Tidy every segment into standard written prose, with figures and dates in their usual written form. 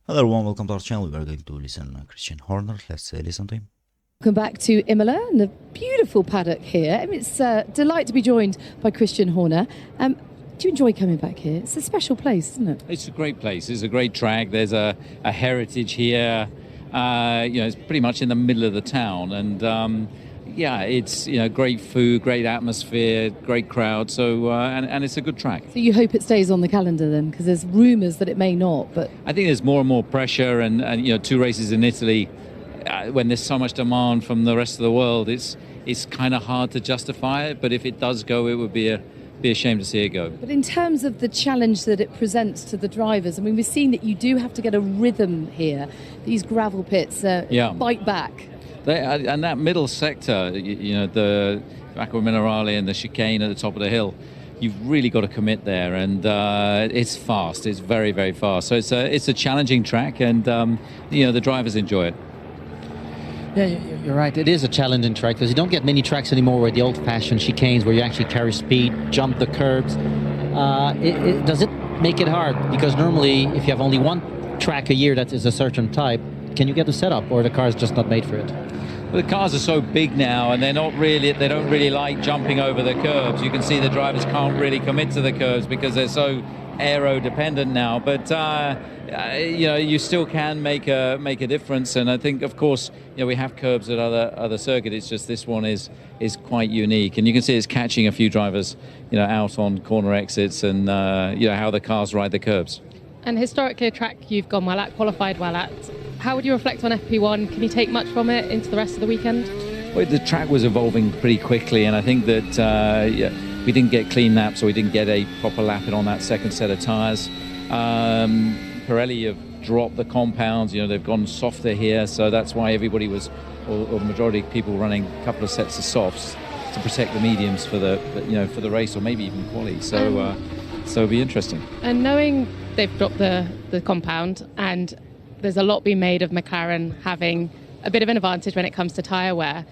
Hello everyone, welcome to our channel. We are going to listen to Christian Horner. Let's listen to him. Welcome back to Imola and the beautiful paddock here. It's a delight to be joined by Christian Horner. Do you enjoy coming back here? It's a special place, isn't it? It's a great place. It's a great track. There's a heritage here. It's pretty much in the middle of the town, and it's great food, great atmosphere, great crowd. So and it's a good track. So you hope it stays on the calendar then, because there's rumours that it may not. But I think there's more and more pressure, and 2 races in Italy, when there's so much demand from the rest of the world, it's kind of hard to justify it. But if it does go, it would be a shame to see it go. But in terms of the challenge that it presents to the drivers, I mean, we've seen that you do have to get a rhythm here. These gravel pits bite back. And that middle sector, the Acqua Minerale and the chicane at the top of the hill, you've really got to commit there, and it's fast. It's very, very fast. So it's a challenging track, and the drivers enjoy it. Yeah, you're right. It is a challenging track because you don't get many tracks anymore where the old-fashioned chicanes where you actually carry speed, jump the curbs. Does it make it hard? Because normally, if you have only one track a year that is a certain type, can you get the setup, or the car is just not made for it? Well, the cars are so big now, and they don't really like jumping over the curbs. You can see the drivers can't really commit to the curbs because they're so aero dependent now. But you still can make a difference. And I think, of course, we have curbs at other circuits. It's just this one is quite unique, and you can see it's catching a few drivers, out on corner exits, and how the cars ride the curbs. And historically, a track you've gone well at, qualified well at. How would you reflect on FP1? Can you take much from it into the rest of the weekend? Well, the track was evolving pretty quickly, and I think that we didn't get clean laps, or we didn't get a proper lapping on that second set of tyres. Pirelli have dropped the compounds. They've gone softer here, so that's why everybody was, or the majority of people, running a couple of sets of softs to protect the mediums for the race, or maybe even quali. So it'll be interesting. And knowing they've dropped the compound, and there's a lot being made of McLaren having a bit of an advantage when it comes to tyre wear,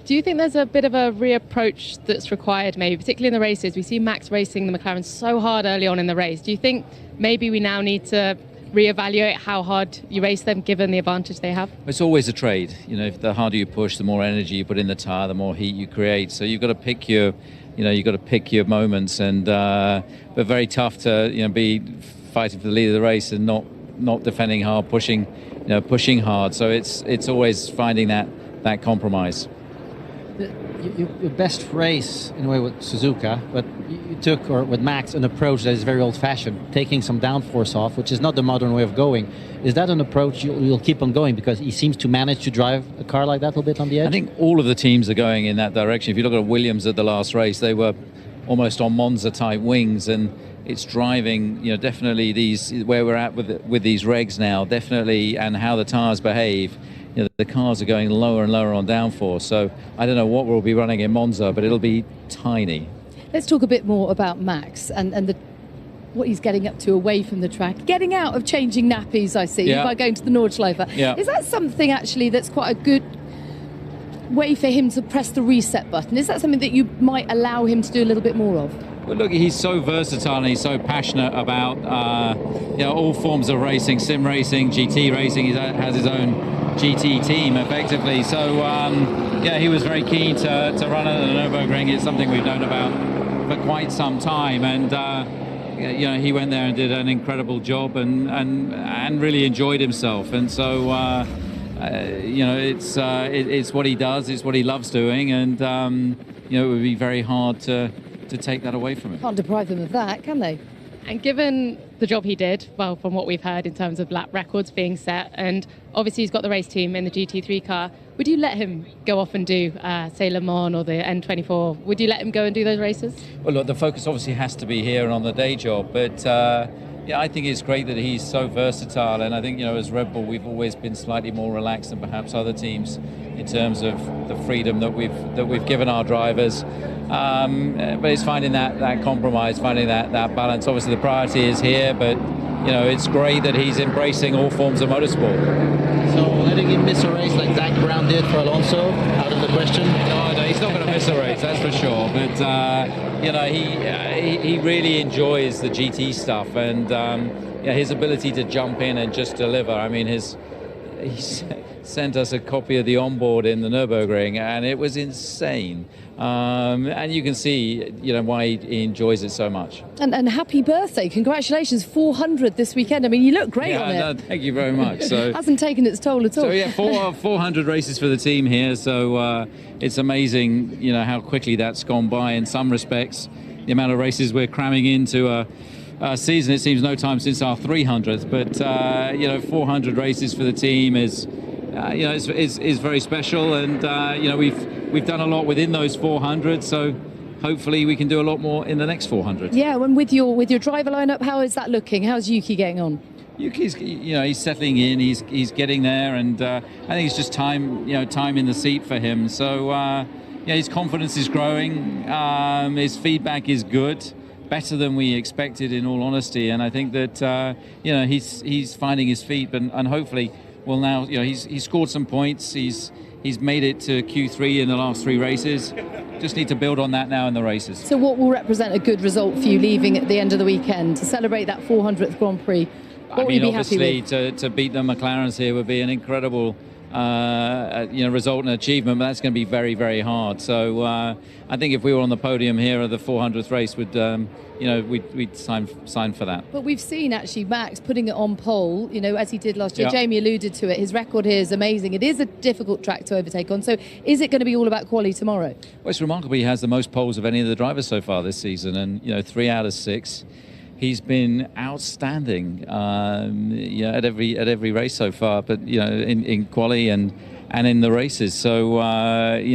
do you think there's a bit of a reapproach that's required, maybe, particularly in the races? We see Max racing the McLaren so hard early on in the race. Do you think maybe we now need to reevaluate how hard you race them, given the advantage they have? It's always a trade. If the harder you push, the more energy you put in the tyre, the more heat you create. So you've got to pick your moments, and but very tough to be fighting for the lead of the race and not defending hard, pushing hard. So it's always finding that compromise. Your best race in a way with Suzuka, but you took, or with Max, an approach that is very old-fashioned, taking some downforce off, which is not the modern way of going. Is that an approach you'll keep on going, because he seems to manage to drive a car like that a little bit on the edge? I think all of the teams are going in that direction. If you look at Williams at the last race, they were almost on Monza-type wings, and it's driving, definitely these, where we're at with these regs now, definitely, and how the tyres behave. The cars are going lower and lower on downforce. So I don't know what we'll be running in Monza, but it'll be tiny. Let's talk a bit more about Max and what he's getting up to away from the track. Getting out of changing nappies, I see, by going to the Nordschleife. Yeah. Is that something actually that's quite a good way for him to press the reset button? Is that something that you might allow him to do a little bit more of? Well, look, he's so versatile, and he's so passionate about all forms of racing, sim racing, GT racing. He has his own GT team, effectively. So he was very keen to run at the Nürburgring. It's something we've known about for quite some time, and he went there and did an incredible job, and really enjoyed himself. And so it's what he does, it's what he loves doing, and it would be very hard to take that away from him. Can't deprive him of that, can they? And given the job he did, well, from what we've heard in terms of lap records being set, and obviously he's got the race team in the GT3 car, would you let him go off and do, say, Le Mans or the N24? Would you let him go and do those races? Well, look, the focus obviously has to be here and on the day job, but I think it's great that he's so versatile, and I think, as Red Bull, we've always been slightly more relaxed than perhaps other teams in terms of the freedom that we've given our drivers. But it's finding that compromise, finding that balance. Obviously, the priority is here, but it's great that he's embracing all forms of motorsport. So letting him miss a race like Zach Brown did for Alonso out of the question. No, he's not going to miss a race, that's for sure. But he really enjoys the GT stuff, and his ability to jump in and just deliver. I mean, he sent us a copy of the onboard in the Nürburgring, and it was insane. And you can see, why he enjoys it so much. And happy birthday! Congratulations, 400 this weekend. I mean, you look great on it. No, thank you very much. So hasn't taken its toll at all. So yeah, 400 races for the team here. So it's amazing, how quickly that's gone by. In some respects, the amount of races we're cramming into a season, it seems no time since our 300th. But 400 races for the team is very special, and we've done a lot within those 400. So hopefully we can do a lot more in the next 400. Yeah, and with your driver lineup, how is that looking? How's Yuki getting on? Yuki's, he's settling in. He's getting there, and I think it's just time in the seat for him. So his confidence is growing. His feedback is good, better than we expected, in all honesty. And I think that he's finding his feet, and hopefully, well, now he's scored some points. He's made it to Q3 in the last 3 races. Just need to build on that now in the races. So what will represent a good result for you leaving at the end of the weekend to celebrate that 400th Grand Prix? What will you be happy with? Obviously, to beat the McLarens here would be an incredible result and achievement, but that's going to be very, very hard. So I think if we were on the podium here at the 400th race, we'd sign for that. But we've seen actually Max putting it on pole, as he did last year. Yeah. Jamie alluded to it. His record here is amazing. It is a difficult track to overtake on. So is it going to be all about quali tomorrow? Well, it's remarkable. He has the most poles of any of the drivers so far this season, and 3 out of 6. He's been outstanding at every race so far, but in quali and in the races. So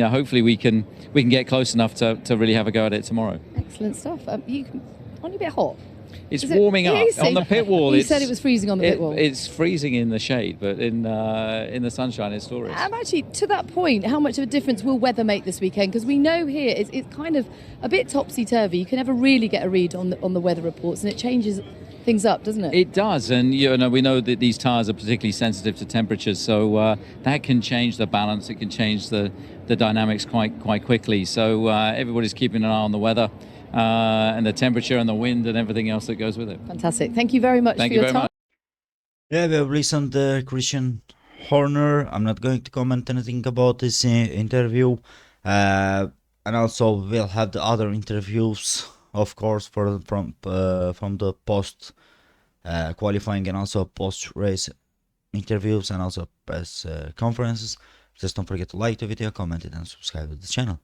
hopefully we can get close enough to really have a go at it tomorrow. Excellent stuff. You aren't you a bit hot? It's warming up on the pit wall. You said it was freezing on the pit wall. It's freezing in the shade, but in the sunshine it's glorious. Actually, to that point, how much of a difference will weather make this weekend? Because we know here it's kind of a bit topsy-turvy. You can never really get a read on the weather reports, and it changes things up, doesn't it? It does, and we know that these tyres are particularly sensitive to temperatures, so that can change the balance. It can change the dynamics quite quickly. So everybody's keeping an eye on the weather. And the temperature and the wind and everything else that goes with it. Fantastic. Thank you very much Thank for you your very time. much. Yeah, we have listened to Christian Horner. I'm not going to comment anything about this interview. And also we'll have the other interviews, of course, from the post qualifying and also post race interviews and also press conferences. Just don't forget to like the video, comment it, and subscribe to the channel.